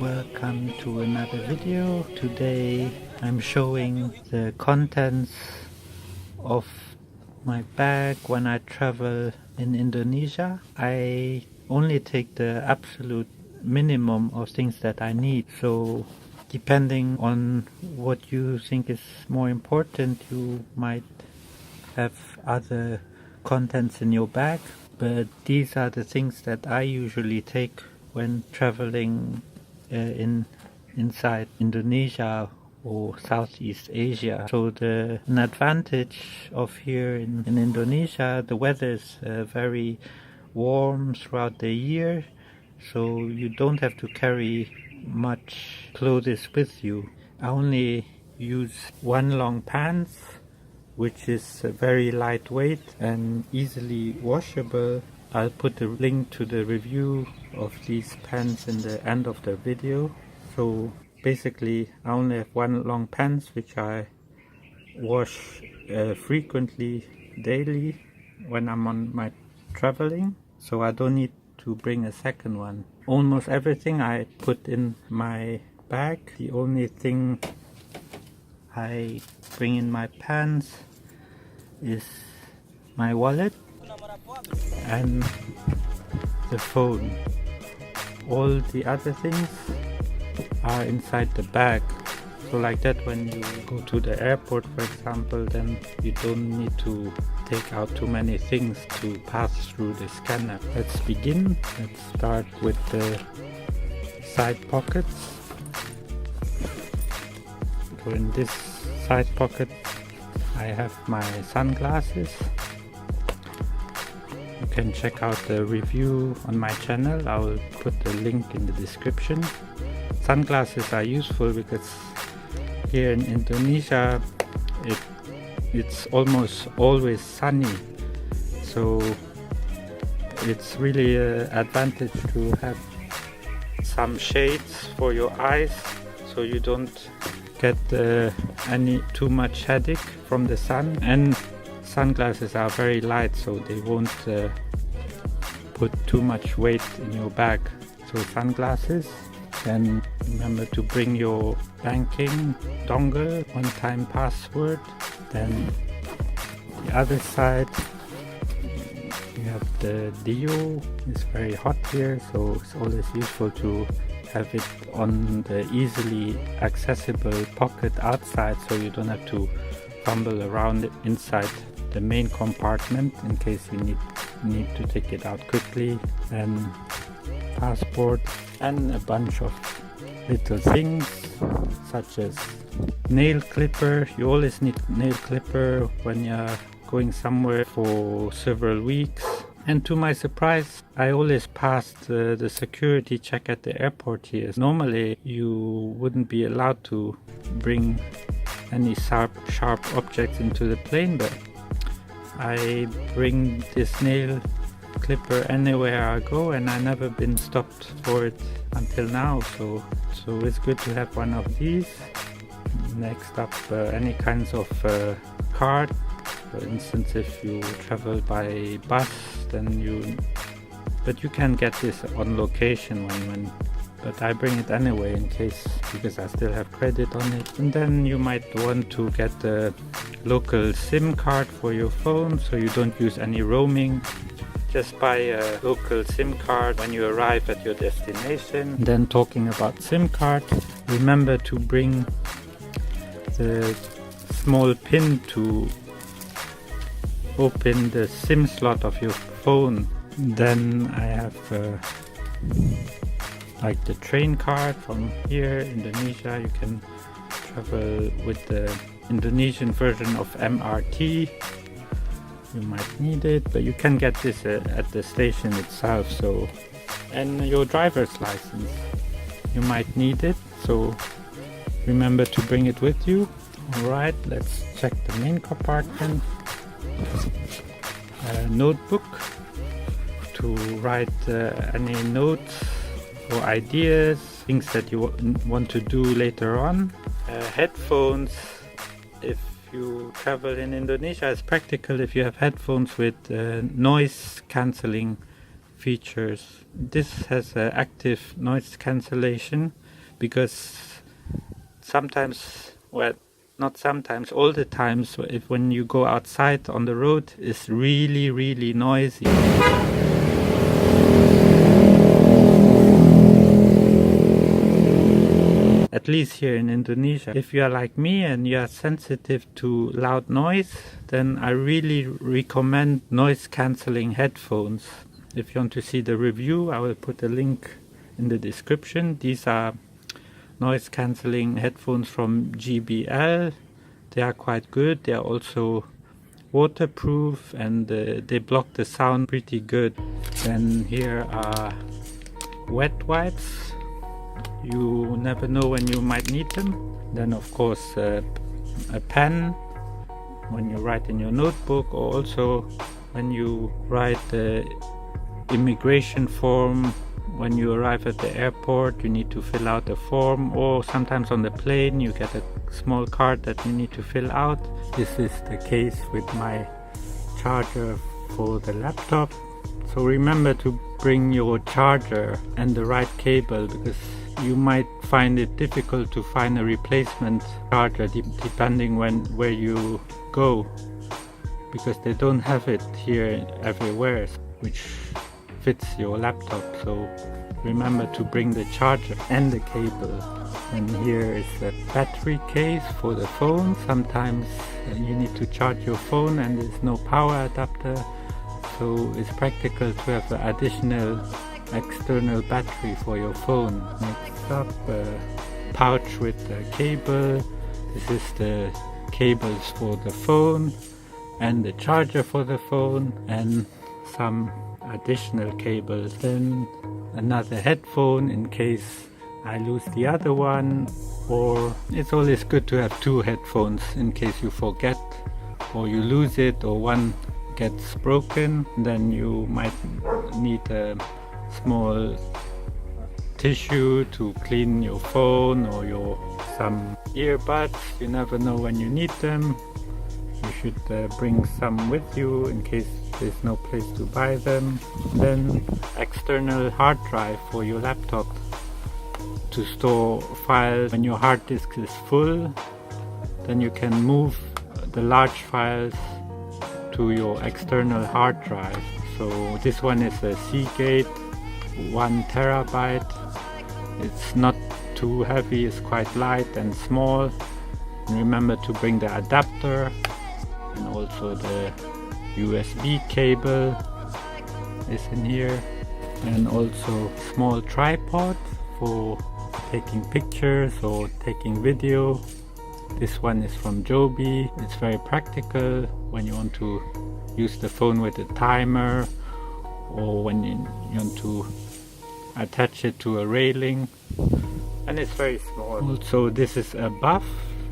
Welcome to another video. Today I'm showing the contents of my bag when I travel in Indonesia. I only take the absolute minimum of things that I need, so depending on what you think is more important, you might have other contents in your bag, but these are the things that I usually take when traveling inside Indonesia or Southeast Asia. So an advantage of here in Indonesia, the weather is very warm throughout the year, so you don't have to carry much clothes with you. I only use one long pants, which is very lightweight and easily washable. I'll put a link to the review of these pants in the end of the video. So basically I only have one long pants which I wash frequently, daily, when I'm on my traveling, so I don't need to bring a second one. Almost everything I put in my bag. The only thing I bring in my pants is my wallet and the phone. All the other things are inside the bag. So like that, when you go to the airport, for example, then you don't need to take out too many things to pass through the scanner. Let's begin. Let's start with the side pockets. So in this side pocket I have my sunglasses. You can check out the review on my channel. I will put the link in the description. Sunglasses are useful because here in Indonesia it's almost always sunny, so it's really an advantage to have some shades for your eyes so you don't get any too much headache from the sun. And sunglasses are very light, so they won't put too much weight in your bag. So sunglasses. Then remember to bring your banking dongle, one-time password. Then the other side you have the deo. It's very hot here, so it's always useful to have it on the easily accessible pocket outside, so you don't have to fumble around inside the main compartment in case you need to take it out quickly. And passport and a bunch of little things such as nail clipper. You always need nail clipper when you're going somewhere for several weeks. And to my surprise, I always passed the security check at the airport here. Normally you wouldn't be allowed to bring any sharp objects into the plane, but I bring this nail clipper anywhere I go and I never been stopped for it until now, so it's good to have one of these. Next up, any kinds of card. For instance, if you travel by bus, then but you can get this on location but I bring it anyway in case, because I still have credit on it. And then you might want to get a local SIM card for your phone, so you don't use any roaming. Just buy a local SIM card when you arrive at your destination. Then talking about SIM card, remember to bring the small pin to open the SIM slot of your phone. Then I have like the train card from here, Indonesia. You can travel with the Indonesian version of MRT. You might need it, but you can get this at the station itself. So, and your driver's license, you might need it, so remember to bring it with you. Alright, let's check the main compartment. A notebook to write any notes or ideas, things that you want to do later on. Headphones. If you travel in Indonesia, it's practical if you have headphones with noise cancelling features. This has active noise cancellation, because sometimes, well, not sometimes, all the times, when you go outside on the road, it's really noisy. At least here in Indonesia. If you are like me and you are sensitive to loud noise, then I really recommend noise cancelling headphones. If you want to see the review, I will put a link in the description. These are noise cancelling headphones from JBL. They are quite good. They are also waterproof and they block the sound pretty good. Then here are wet wipes. You never know when you might need them. Then of course a pen when you write in your notebook, or also when you write the immigration form. When you arrive at the airport, you need to fill out a form, or sometimes on the plane you get a small card that you need to fill out. This is the case with my charger for the laptop. So remember to bring your charger and the right cable, because you might find it difficult to find a replacement charger depending where you go, because they don't have it here everywhere which fits your laptop. So remember to bring the charger and the cable. And here is the battery case for the phone. Sometimes you need to charge your phone and there's no power adapter, so it's practical to have an additional external battery for your phone. Next up, a pouch with the cable. This is the cables for the phone and the charger for the phone, and some additional cables. Then another headphone in case I lose the other one, or it's always good to have two headphones in case you forget or you lose it, or one gets broken. Then you might need a small tissue to clean your phone, or some earbuds. You never know when you need them. You should bring some with you in case there's no place to buy them. Then external hard drive for your laptop to store files. When your hard disk is full, then you can move the large files to your external hard drive. So this one is a Seagate 1 terabyte. It's not too heavy, it's quite light and small. And remember to bring the adapter, and also the USB cable is in here, and also small tripod for taking pictures or taking video. This one is from Joby. It's very practical when you want to use the phone with a timer, or when you want to attach it to a railing, and it's very small. Also, this is a buff.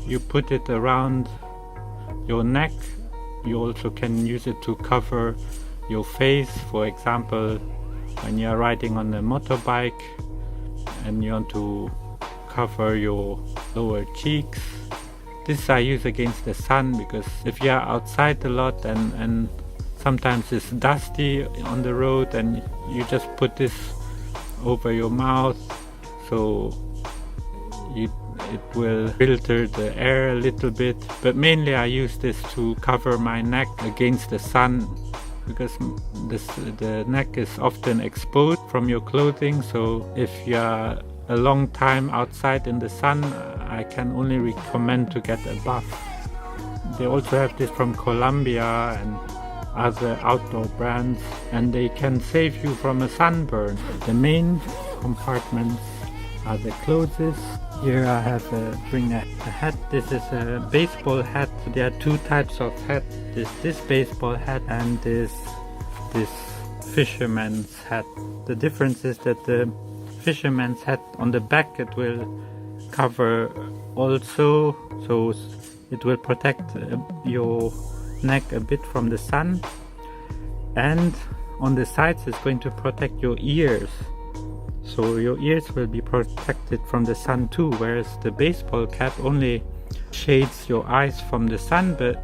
You put it around your neck. You also can use it to cover your face. For example, when you are riding on a motorbike and you want to cover your lower cheeks. This I use against the sun, because if you are outside a lot and sometimes it's dusty on the road, and you just put this over your mouth, so it will filter the air a little bit. But mainly I use this to cover my neck against the sun, because the neck is often exposed from your clothing. So if you are a long time outside in the sun, I can only recommend to get a buff. They also have this from Columbia and other outdoor brands, and they can save you from a sunburn. The main compartments are the clothes. Here I have bring a hat. This is a baseball hat. There are two types of hat. This baseball hat and this fisherman's hat. The difference is that the fisherman's hat, on the back it will cover also, so it will protect your neck a bit from the sun, and on the sides it's going to protect your ears, so your ears will be protected from the sun too, whereas the baseball cap only shades your eyes from the sun, but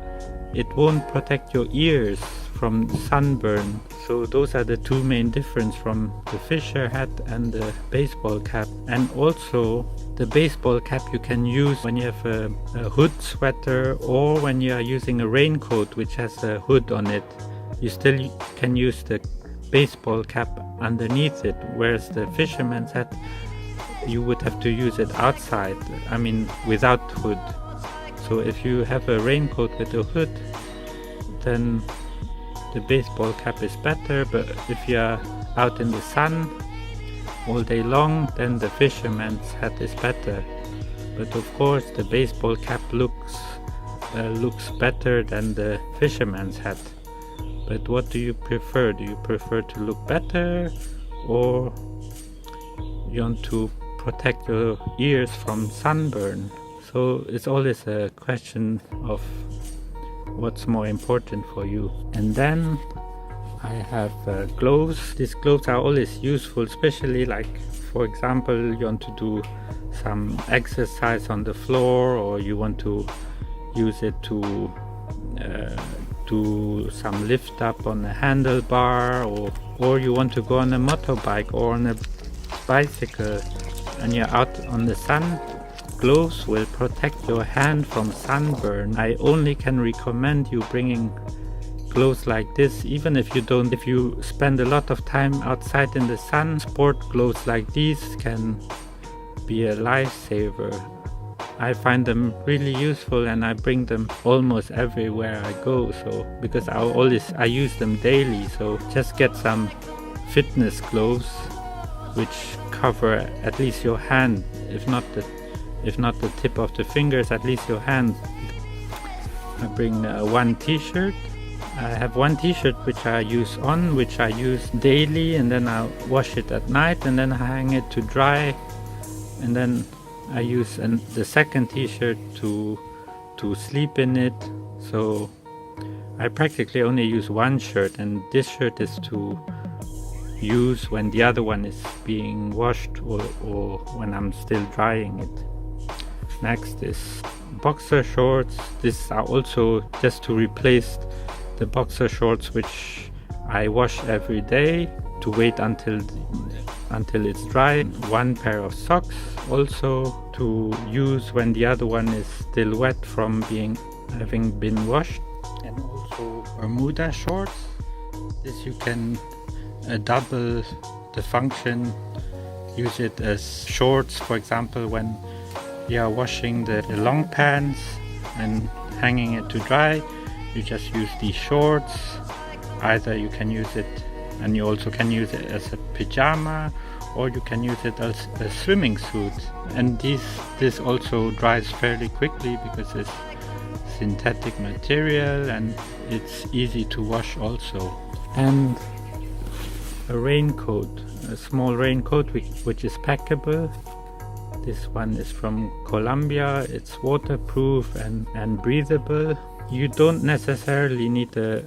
it won't protect your ears from sunburn. So those are the two main differences from the fisher hat and the baseball cap. And also the baseball cap you can use when you have a hood sweater, or when you are using a raincoat which has a hood on it. You still can use the baseball cap underneath it, whereas the fisherman's hat you would have to use it outside, I mean without hood. So if you have a raincoat with a hood, then the baseball cap is better, but if you are out in the sun all day long, then the fisherman's hat is better. But of course the baseball cap looks better than the fisherman's hat. But what do you prefer? Do you prefer to look better, or you want to protect your ears from sunburn? So it's always a question of what's more important for you. And then I have gloves. These gloves are always useful, especially like, for example, you want to do some exercise on the floor, or you want to use it to do some lift up on a handlebar, or you want to go on a motorbike or on a bicycle and you're out on the sun. Gloves will protect your hand from sunburn. I only can recommend you bringing gloves like this, even if you spend a lot of time outside in the sun. Sport gloves like these can be a lifesaver. I find them really useful, and I bring them almost everywhere I go, so because I use them daily. So just get some fitness gloves which cover at least your hand, if not the tip of the fingers, at least your hand. I bring one t-shirt. I have one t-shirt which I use daily, and then I wash it at night, and then I hang it to dry, and then I use the second t-shirt to sleep in it. So I practically only use one shirt, and this shirt is to use when the other one is being washed, or when I'm still drying it. Next is boxer shorts. These are also just to replace the boxer shorts which I wash every day, to wait until it's dry. One pair of socks also to use when the other one is still wet from having been washed. And also Bermuda shorts. This you can double the function, use it as shorts, for example, when you are washing the long pants and hanging it to dry. You just use these shorts. Either you can use it, and you also can use it as a pyjama, or you can use it as a swimming suit. And this also dries fairly quickly because it's synthetic material and it's easy to wash also. And a raincoat, a small raincoat which is packable. This one is from Colombia. It's waterproof and breathable. You don't necessarily need a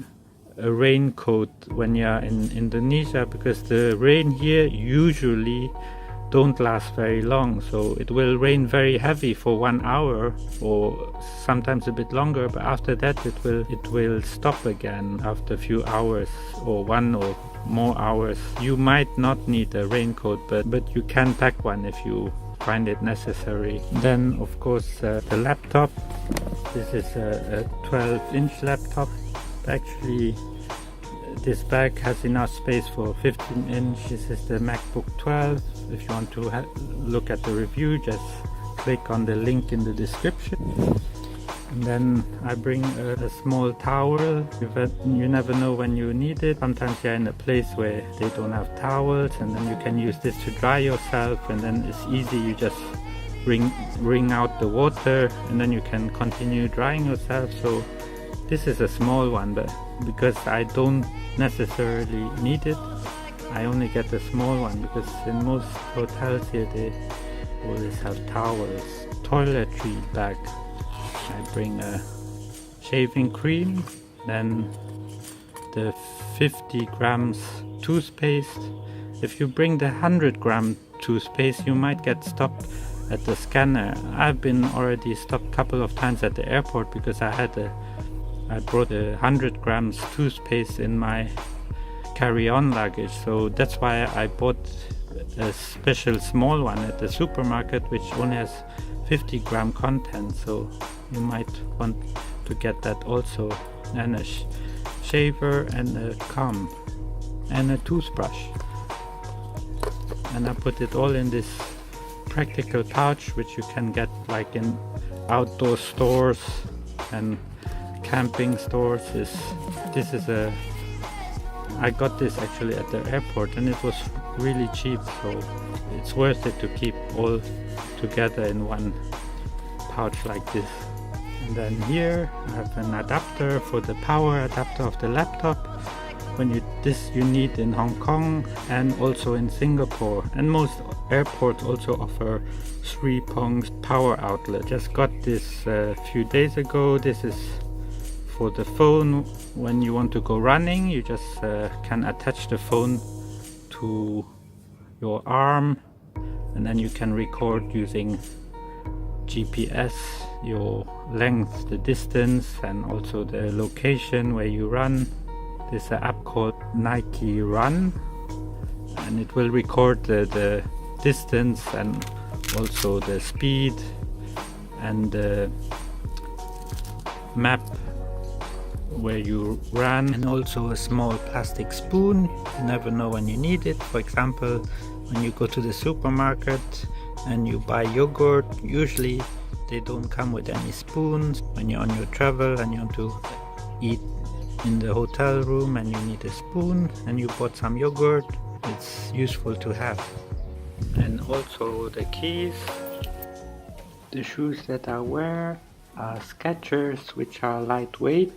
raincoat when you're in Indonesia, because the rain here usually don't last very long. So it will rain very heavy for 1 hour or sometimes a bit longer, but after that it will stop again after a few hours or 1 or more hours. You might not need a raincoat, but you can pack one if you find it necessary. Then of course the laptop. This is a 12-inch laptop. Actually this bag has enough space for 15-inch. This is the MacBook 12. If you want to look at the review, just click on the link in the description. And then I bring a small towel. You never know when you need it. Sometimes you're in a place where they don't have towels, and then you can use this to dry yourself, and then it's easy. You just wring out the water, and then you can continue drying yourself. So this is a small one, but because I don't necessarily need it, I only get a small one, because in most hotels here they always have towels. Toiletry bag. I bring a shaving cream, then the 50 grams toothpaste. If you bring the 100-gram toothpaste, you might get stopped at the scanner. I've been already stopped a couple of times at the airport because I brought 100 grams toothpaste in my carry-on luggage, so that's why I bought a special small one at the supermarket, which only has 50-gram content, so you might want to get that also, and a shaver and a comb and a toothbrush. And I put it all in this practical pouch, which you can get like in outdoor stores and camping stores. I got this actually at the airport, and it was really cheap, so it's worth it to keep all together in one pouch like this. And then here I have an adapter for the power adapter of the laptop. This you need in Hong Kong and also in Singapore, and most airports also offer 3-prong power outlet. Just got this a few days ago. This is for the phone. When you want to go running, you just can attach the phone to your arm, and then you can record using GPS your length, the distance, and also the location where you run. There's an app called Nike Run, and it will record the distance and also the speed and the map where you run, and also a small plastic spoon. You never know when you need it. For example, when you go to the supermarket and you buy yogurt, usually they don't come with any spoons. When you're on your travel and you want to eat in the hotel room and you need a spoon and you bought some yogurt, it's useful to have. And also the keys. The shoes that I wear are Skechers, which are lightweight.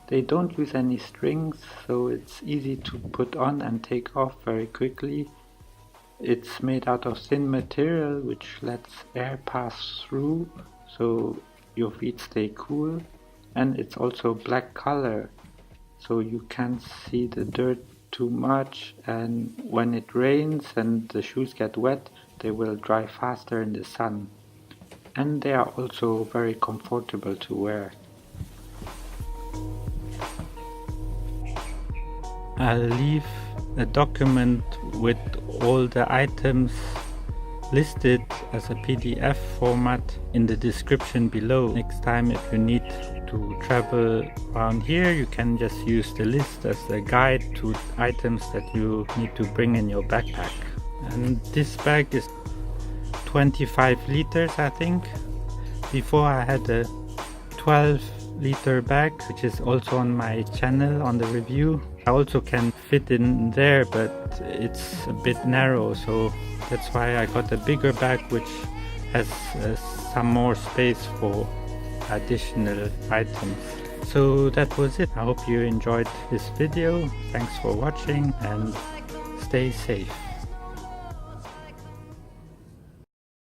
They don't use any strings, so it's easy to put on and take off very quickly. It's made out of thin material which lets air pass through, so your feet stay cool. And it's also black color, so you can't see the dirt too much, and when it rains and the shoes get wet, they will dry faster in the sun. And they are also very comfortable to wear. I'll leave a document with all the items listed as a PDF format in the description below. Next time, if you need to travel around here, you can just use the list as a guide to items that you need to bring in your backpack. And this bag is 25 liters, I think. Before I had a 12-liter bag, which is also on my channel on the review. I also can fit in there, but it's a bit narrow, so that's why I got a bigger bag which has some more space for additional items. So that was it. I hope you enjoyed this video. Thanks for watching and stay safe.